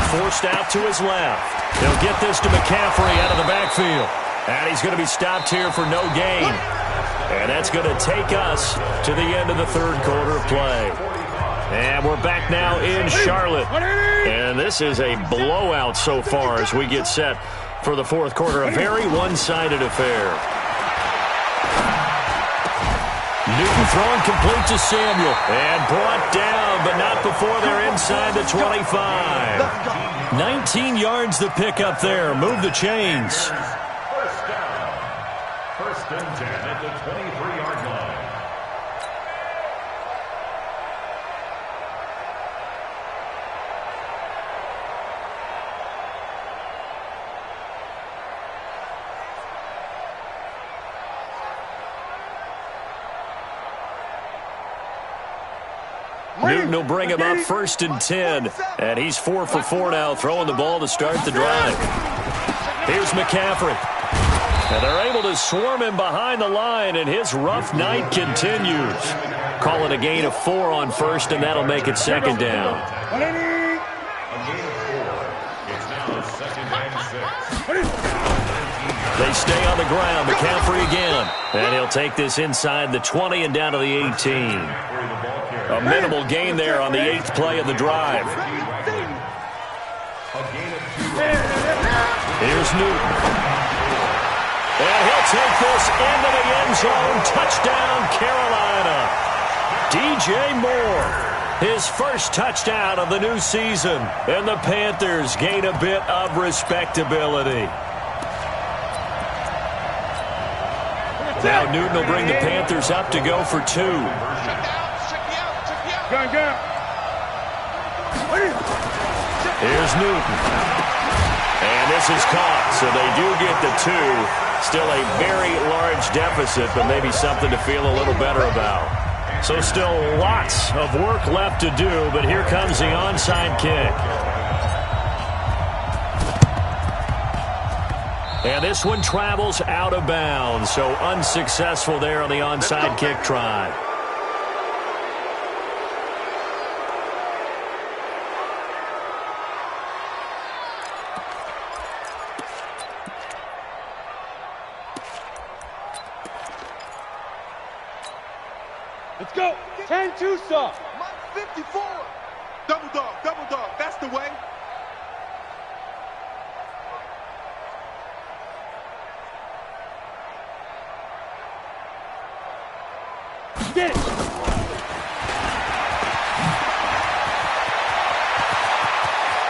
Forced out to his left. He'll get this to McCaffrey out of the backfield. And he's going to be stopped here for no gain. And that's going to take us to the end of the third quarter of play. And we're back now in Charlotte. And this is a blowout so far as we get set for the fourth quarter. A very one-sided affair. Newton throwing complete to Samuel. And brought down, but not before they're inside the 25. 19 yards the pick up there. Move the chains. First down. First and 10 at the 23-yard line. Newton will bring him up first and 10. And he's 4 for 4 now, throwing the ball to start the drive. Here's McCaffrey. And they're able to swarm him behind the line, and his rough night continues. Call it a gain of 4 on first, and that'll make it second down. A gain of 4. It's now second and 6. They stay on the ground. McCaffrey again. And he'll take this inside the 20 and down to the 18. A minimal gain there on the 8th play of the drive. Here's Newton. And he'll take this into the end zone. Touchdown, Carolina. DJ Moore, his first touchdown of the new season. And the Panthers gain a bit of respectability. Now Newton will bring the Panthers up to go for 2. Here's Newton. And this is caught, so they do get the 2. Still a very large deficit, but maybe something to feel a little better about. So still lots of work left to do, but here comes the onside kick. And this one travels out of bounds, so unsuccessful there on the onside kick try. Let's go. 10-2 stop. 54. Double dog. That's the way. Get it.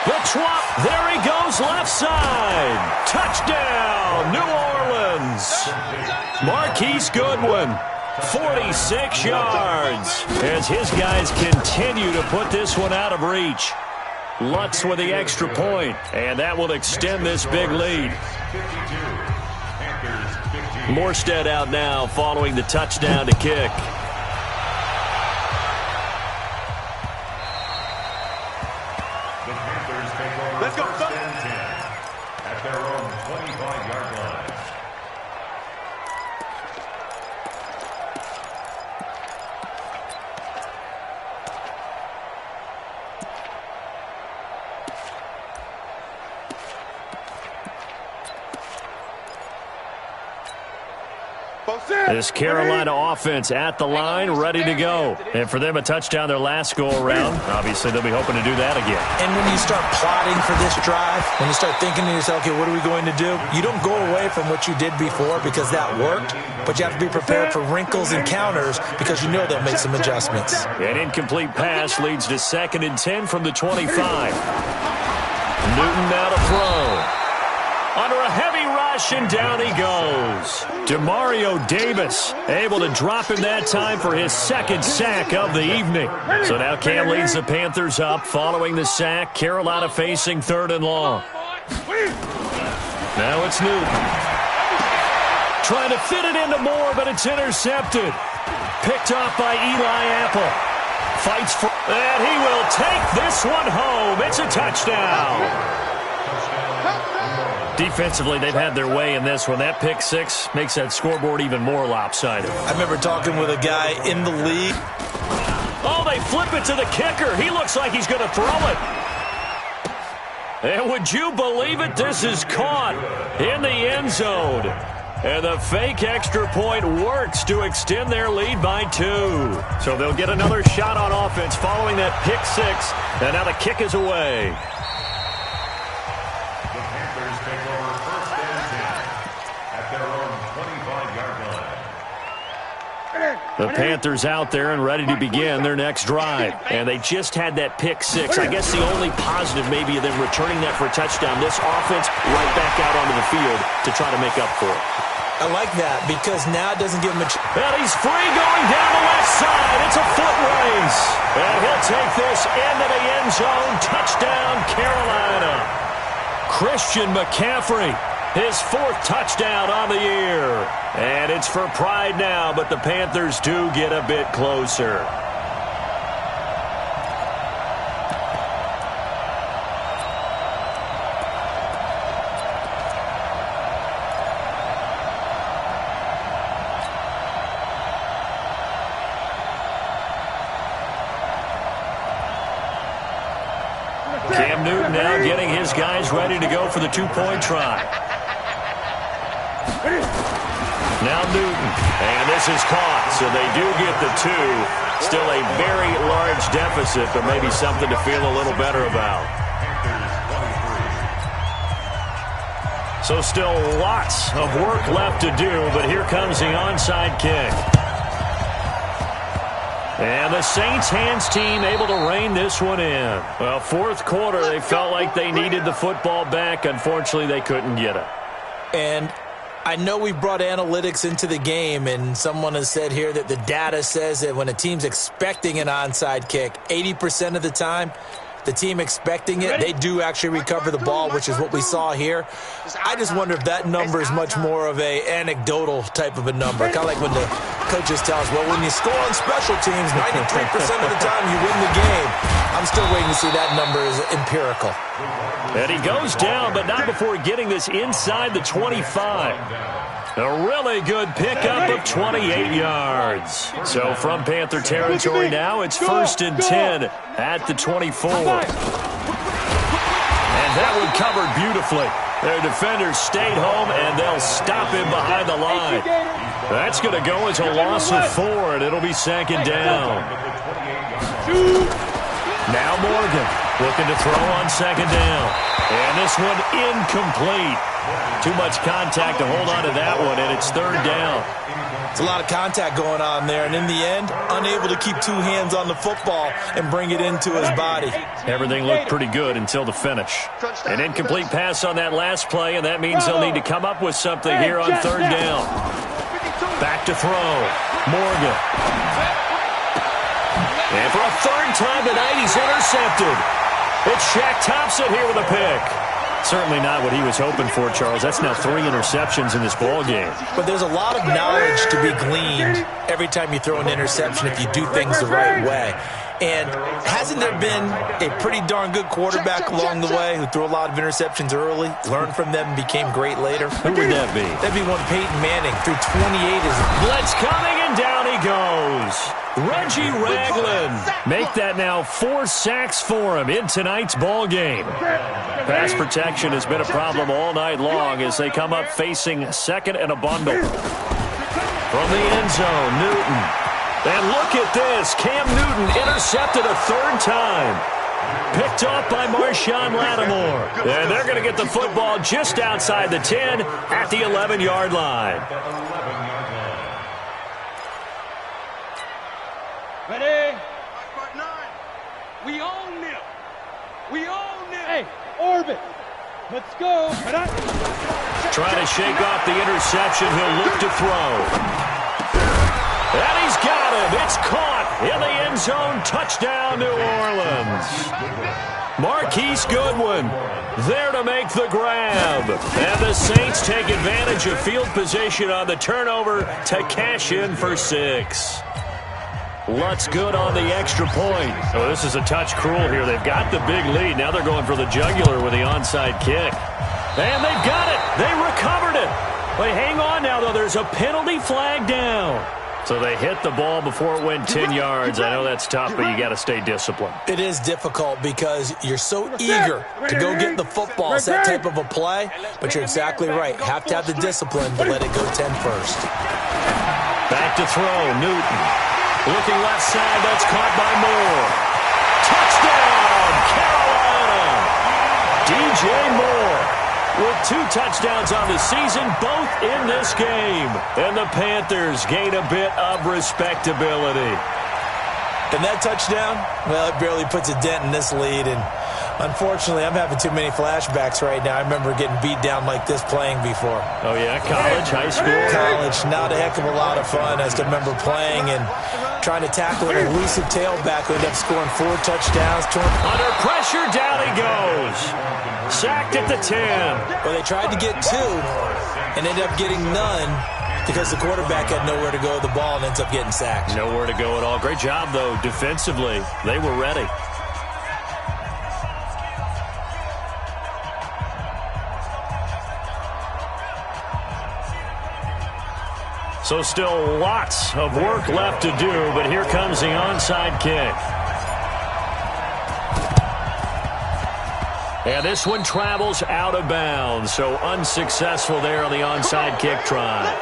The twop. There he goes left side. Touchdown, New Orleans. Marquise Goodwin. 46 yards as his guys continue to put this one out of reach. Lutz with the extra point, and that will extend this big lead. Morstead out now following the touchdown to kick. The Panthers take over Let's go, first and 10 at their own 25-yard line. This Carolina offense at the line, ready to go. And for them, a touchdown their last go-around. Obviously, they'll be hoping to do that again. And when you start plotting for this drive, when you start thinking to yourself, okay, what are we going to do? You don't go away from what you did before because that worked, but you have to be prepared for wrinkles and counters because you know they'll make some adjustments. An incomplete pass leads to 2nd and 10 from the 25. Newton now to throw. Under a heavy rush. rush, and down he goes. Demario Davis able to drop him that time for his second sack of the evening. So now Cam leads the Panthers up following the sack. Carolina facing 3rd and long. Now it's Newton. Trying to fit it into Moore, but it's intercepted. Picked off by Eli Apple. Fights for... And he will take this one home. It's a touchdown. Defensively, they've had their way in this one. That pick six makes that scoreboard even more lopsided. I remember talking with a guy in the league. Oh, they flip it to the kicker. He looks like he's going to throw it. And would you believe it? This is caught in the end zone. And the fake extra point works to extend their lead by 2. So they'll get another shot on offense following that pick six. And now the kick is away. The Panthers take over 1st and 10 at their own 25-yard line. The Panthers out there and ready to begin their next drive. And they just had that pick six. I guess the only positive maybe of them returning that for a touchdown. This offense right back out onto the field to try to make up for it. I like that because now it doesn't give him a chance. And he's free going down the left side. It's a foot race. And he'll take this into the end zone. Touchdown, Carolina. Christian McCaffrey, his 4th touchdown on the year. And it's for pride now, but the Panthers do get a bit closer. Cam Newton now getting his guys ready to go for the 2-point try. Now Newton, and this is caught, so they do get the 2. Still a very large deficit, but maybe something to feel a little better about. So still lots of work left to do, but here comes the onside kick. And the Saints hands team able to rein this one in. Well, 4th quarter, they felt like they needed the football back. Unfortunately, they couldn't get it. And I know we brought analytics into the game, and someone has said here that the data says that when a team's expecting an onside kick, 80% of the time, the team expecting it, they do actually recover the ball, which is what we saw here. I just wonder if that number is much more of a anecdotal type of a number. Kind of like when the coaches tell us, well, when you score on special teams, 93% of the time you win the game. I'm still waiting to see that number is empirical. And he goes down, but not before getting this inside the 25. A really good pickup of 28 yards. So from Panther territory now, it's 1st and 10 at the 24. And that one covered beautifully. Their defenders stayed home, and they'll stop him behind the line. That's going to go as a loss of 4, and it'll be 2nd down. Now Morgan looking to throw on 2nd down. And this one incomplete. Too much contact to hold on to that one, and it's 3rd down. It's a lot of contact going on there, and in the end, unable to keep 2 hands on the football and bring it into his body. Everything looked pretty good until the finish. An incomplete pass on that last play, and that means they'll need to come up with something here on 3rd down. Back to throw. Morgan. And for a 3rd time tonight, he's intercepted. It's Shaq Thompson here with a pick. Certainly not what he was hoping for, Charles. That's now 3 interceptions in this ball game. But there's a lot of knowledge to be gleaned every time you throw an interception if you do things the right way. And hasn't there been a pretty darn good quarterback along the way who threw a lot of interceptions early, learned from them, and became great later? Who would that be? That'd be one Peyton Manning. Threw 28 as blitz coming, and down he goes. Reggie Ragland. Make that now 4 sacks for him in tonight's ball game. Pass protection has been a problem all night long as they come up facing 2nd and a bundle. From the end zone, Newton. And look at this. Cam Newton intercepted a 3rd time. Picked off by Marshawn Lattimore. And they're going to get the football just outside the 10 at the 11-yard line. Ready? We own them. We own them. Hey, orbit. Let's go. Trying to shake off the interception. He'll look to throw. And he's got it. It's caught in the end zone. Touchdown, New Orleans. Marquise Goodwin there to make the grab. And the Saints take advantage of field position on the turnover to cash in for 6. Lutz good on the extra point. Oh, this is a touch cruel here. They've got the big lead. Now they're going for the jugular with the onside kick. And they've got it. They recovered it. But hang on now, though. There's a penalty flag down. So they hit the ball before it went 10 yards. I know that's tough, but you got to stay disciplined. It is difficult because you're so eager to go get the football. It's that type of a play, but you're exactly right. Have to have the discipline to let it go 10 first. Back to throw, Newton. Looking left side, that's caught by Moore. Touchdown, Carolina! DJ Moore with 2 touchdowns on the season, both in this game. And the Panthers gain a bit of respectability. And that touchdown, well, it barely puts a dent in this lead. And unfortunately, I'm having too many flashbacks right now. I remember getting beat down like this playing before. Oh, yeah? College, high school? College. Not a heck of a lot of fun. I still remember playing and trying to tackle an elusive tailback who ended up scoring 4 touchdowns. Under pressure, down he goes. Sacked at the 10. Well, they tried to get 2 and ended up getting none because the quarterback had nowhere to go with the ball and ends up getting sacked. Nowhere to go at all. Great job, though, defensively. They were ready. So still lots of work left to do, but here comes the onside kick. And this one travels out of bounds, so unsuccessful there on the onside kick try.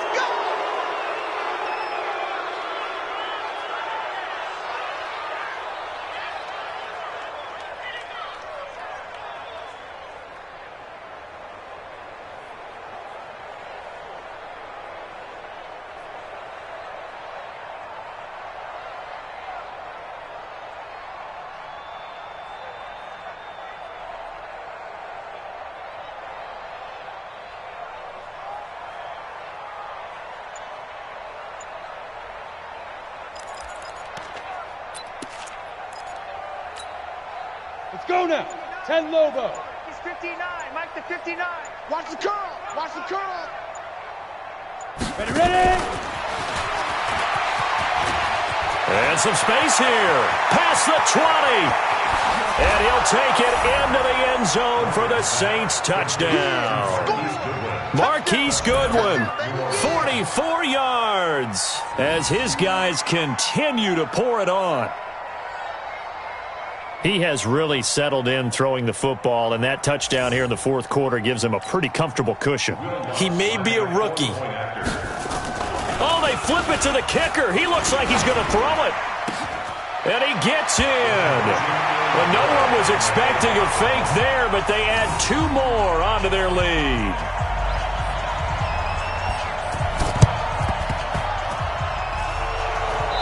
Let's go now. 10 Lobo. He's 59. Mike the 59. Watch the curl. Watch the curl. Ready. And some space here. Past the 20. And he'll take it into the end zone for the Saints touchdown. Marquise Goodwin, 44 yards, as his guys continue to pour it on. He has really settled in throwing the football, and that touchdown here in the fourth quarter gives him a pretty comfortable cushion. He may be a rookie. Oh, they flip it to the kicker. He looks like he's going to throw it. And he gets in. Well, no one was expecting a fake there, but they add 2 more onto their lead.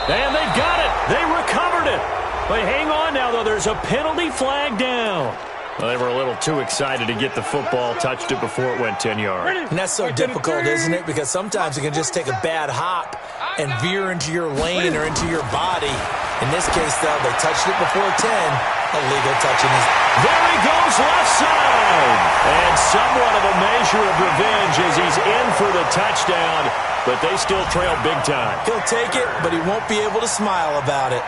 And they've got it. They recovered it. But hang on now, though. There's a penalty flag down. Well, they were a little too excited to get the football, touched it before it went 10 yards. And that's so difficult, isn't it? Because sometimes you can just take a bad hop and veer into your lane or into your body. In this case, though, they touched it before 10. Illegal touching his. There he goes, left side. And somewhat of a measure of revenge as he's in for the touchdown. But they still trail big time. He'll take it, but he won't be able to smile about it.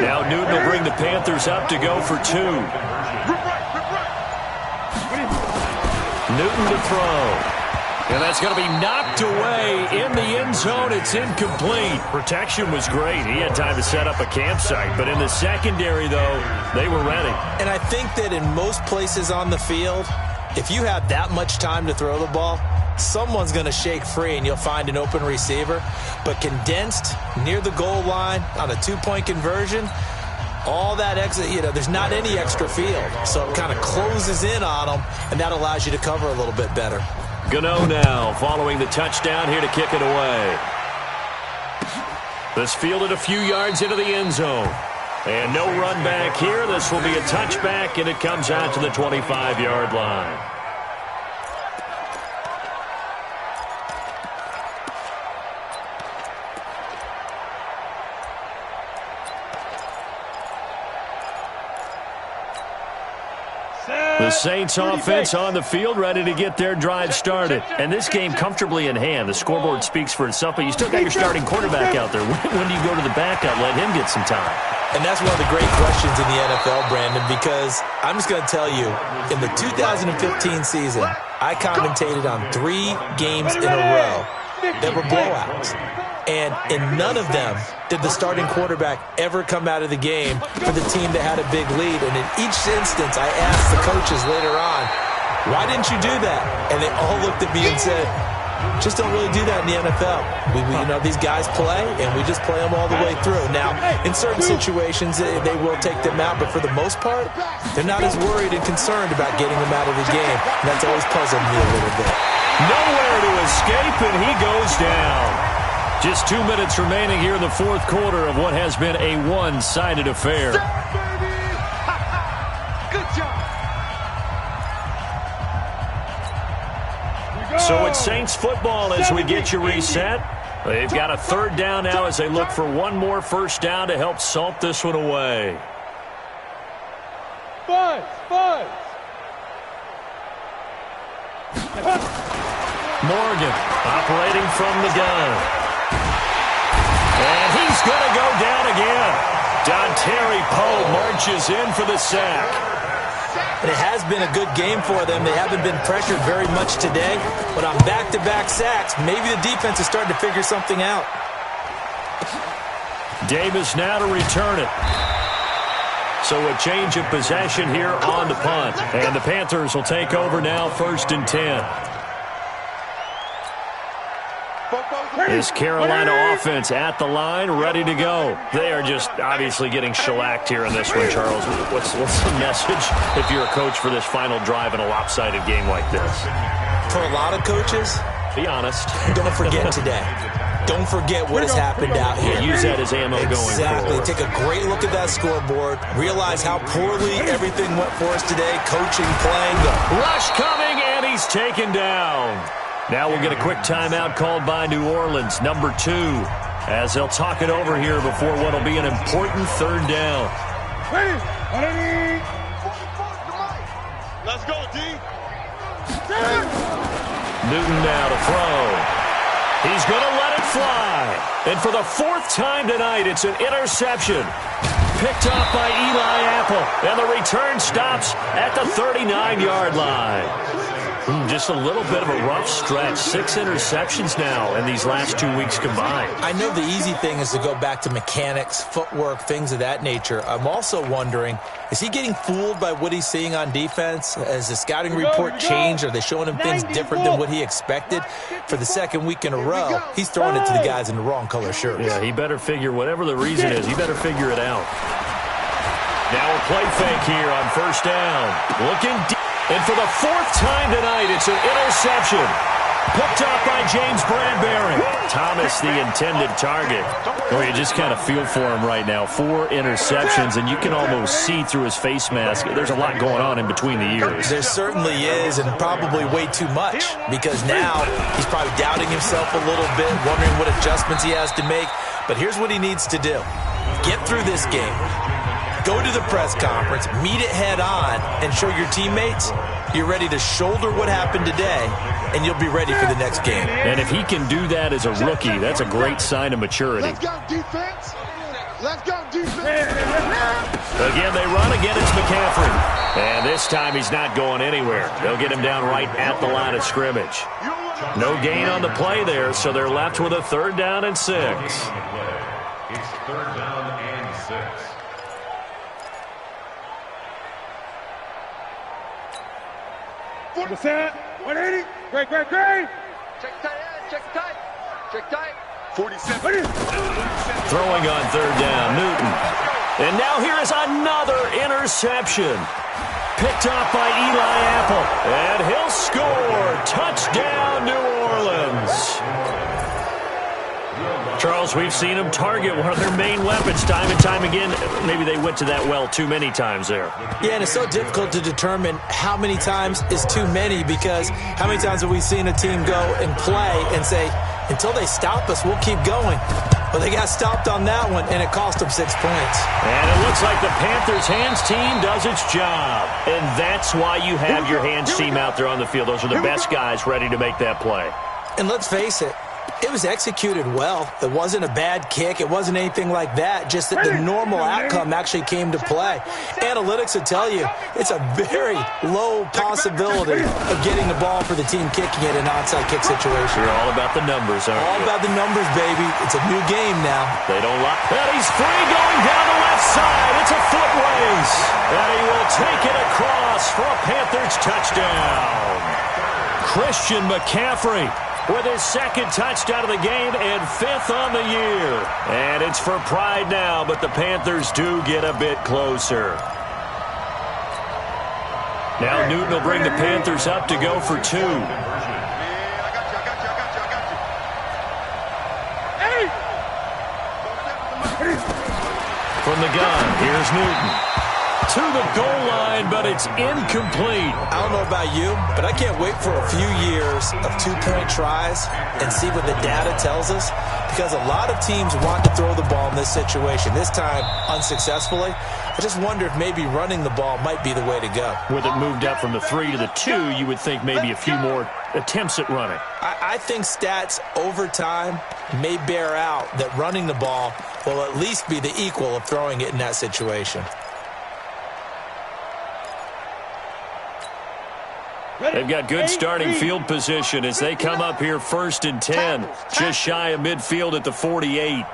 Now Newton will bring the Panthers up to go for 2. Newton to throw. And that's going to be knocked away in the end zone. It's incomplete. Protection was great. He had time to set up a campsite. But in the secondary, though, they were ready. And I think that in most places on the field, if you have that much time to throw the ball, someone's going to shake free and you'll find an open receiver. But condensed near the goal line on a two-point conversion, all that extra, there's not any extra field. So it kind of closes in on them, and that allows you to cover a little bit better. Gano now following the touchdown here to kick it away. This fielded a few yards into the end zone. And no run back here. This will be a touchback, and it comes out to the 25-yard line. The Saints offense on the field, ready to get their drive started. And this game comfortably in hand. The scoreboard speaks for itself, but you still got your starting quarterback out there. When do you go to the backup? Let him get some time. And that's one of the great questions in the NFL, Brandon, because I'm just going to tell you, in the 2015 season, I commentated on 3 games in a row that were blowouts. And in none of them did the starting quarterback ever come out of the game for the team that had a big lead. And in each instance, I asked the coaches later on, why didn't you do that? And they all looked at me and said, just don't really do that in the NFL. These guys play, and we just play them all the way through. Now, in certain situations, they will take them out, but for the most part, they're not as worried and concerned about getting them out of the game. And that's always puzzled me a little bit. Nowhere to escape, and he goes down. Just 2 minutes remaining here in the fourth quarter of what has been a one-sided affair. Good job. So it's Saints football as we get you reset. They've got a third down now as they look for one more first down to help salt this one away. Fuzz. Morgan operating from the gun. And he's going to go down again. Dontari Poe marches in for the sack. And it has been a good game for them. They haven't been pressured very much today. But on back-to-back sacks, maybe the defense is starting to figure something out. Davis now to return it. So a change of possession here on the punt. And the Panthers will take over now, 1st and 10. This Carolina offense at the line, ready to go. They are just obviously getting shellacked here in this one, Charles. What's the message if you're a coach for this final drive in a lopsided game like this? For a lot of coaches, be honest. Don't forget today. Don't forget what has happened out here. Use that as ammo going forward. Exactly. Take a great look at that scoreboard. Realize how poorly everything went for us today. Coaching, playing. Rush coming, and he's taken down. Now we'll get a quick timeout called by New Orleans, number 2, as they'll talk it over here before what will be an important third down. Let's go, D. Newton now to throw. He's going to let it fly. And for the 4th time tonight, it's an interception. Picked off by Eli Apple. And the return stops at the 39-yard line. Just a little bit of a rough stretch. 6 interceptions now in these last 2 weeks combined. I know the easy thing is to go back to mechanics, footwork, things of that nature. I'm also wondering, is he getting fooled by what he's seeing on defense? Has the scouting report changed? Are they showing him things different than what he expected? For the 2nd week in a row, he's throwing it to the guys in the wrong color shirts. Yeah, he better figure, whatever the reason is, he better figure it out. Now a play fake here on 1st down. Looking deep. And for the 4th time tonight, it's an interception. Picked up by James Bradbury. Thomas, the intended target. Oh, you just kind of feel for him right now. 4 interceptions, and you can almost see through his face mask. There's a lot going on in between the ears. There certainly is, and probably way too much, because now he's probably doubting himself a little bit, wondering what adjustments he has to make. But here's what he needs to do. Get through this game. Go to the press conference, meet it head on, and show your teammates you're ready to shoulder what happened today, and you'll be ready for the next game. And if he can do that as a rookie, that's a great sign of maturity. Let's go, defense. Let's go, defense. Again, they run. Again, it's McCaffrey. And this time he's not going anywhere. They'll get him down right at the line of scrimmage. No gain on the play there, so they're left with a 3rd down and 6. It's 3rd down and 6. Percent 180. Great. Check tight end. Check tight. Check tight. 47. Throwing on third down, Newton. And now here is another interception. Picked off by Eli Apple. And he'll score. Touchdown, New Orleans. Charles, we've seen them target one of their main weapons time and time again. Maybe they went to that well too many times there. Yeah, and it's so difficult to determine how many times is too many, because how many times have we seen a team go and play and say, until they stop us, we'll keep going. Well, they got stopped on that one, and it cost them 6 points. And it looks like the Panthers' hands team does its job. And that's why you have your hands team out there on the field. Those are the best guys ready to make that play. And let's face it, it was executed well. It wasn't a bad kick. It wasn't anything like that. Just that the normal outcome actually came to play. Analytics will tell you it's a very low possibility of getting the ball for the team kicking it in an onside kick situation. You're all about the numbers, aren't you? All about the numbers, baby. It's a new game now. They don't lie. And he's free going down the left side. It's a foot race. And he will take it across for a Panthers touchdown. Christian McCaffrey with his second touchdown of the game and fifth on the year. And it's for pride now, but the Panthers do get a bit closer. Now Newton will bring the Panthers up to go for two. From the gun, here's Newton. To the goal line, but it's incomplete. I don't know about you, but I can't wait for a few years of two-point tries and see what the data tells us, because a lot of teams want to throw the ball in this situation, this time unsuccessfully. I just wonder if maybe running the ball might be the way to go. With it moved up from the 3 to the 2, you would think maybe a few more attempts at running. I think stats over time may bear out that running the ball will at least be the equal of throwing it in that situation. They've got good starting field position as they come up here 1st and 10, just shy of midfield at the 48.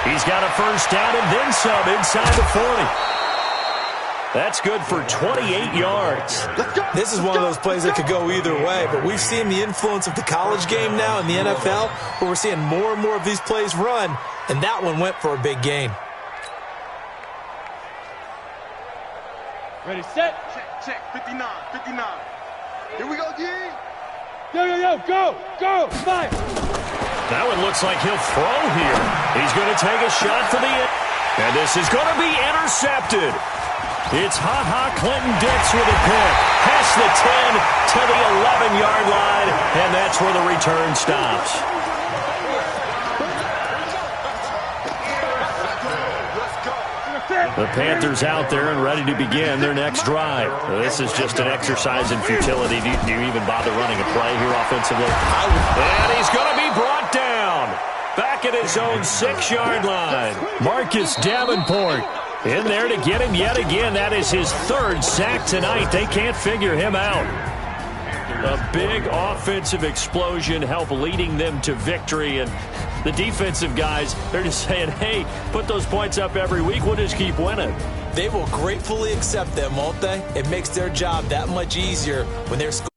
He's got a first down and then some inside the 40. That's good for 28 yards. This is one of those plays that could go either way, but we've seen the influence of the college game now in the NFL, where we're seeing more and more of these plays run, and that one went for a big gain. Ready, set. Check, 59. Here we go, G. Yo, go, fire. That one looks like he'll throw here. He's going to take a shot for the end. And this is going to be intercepted. It's Ha-Ha Clinton Dix with a pick. Past the 10 to the 11-yard line, and that's where the return stops. The Panthers out there and ready to begin their next drive. This is just an exercise in futility. Do you even bother running a play here offensively? And he's going to be brought down. Back at his own 6-yard line. Marcus Davenport in there to get him yet again. That is his 3rd sack tonight. They can't figure him out. A big offensive explosion helped leading them to victory. And the defensive guys, they're just saying, hey, put those points up every week. We'll just keep winning. They will gratefully accept them, won't they? It makes their job that much easier when they're scoring.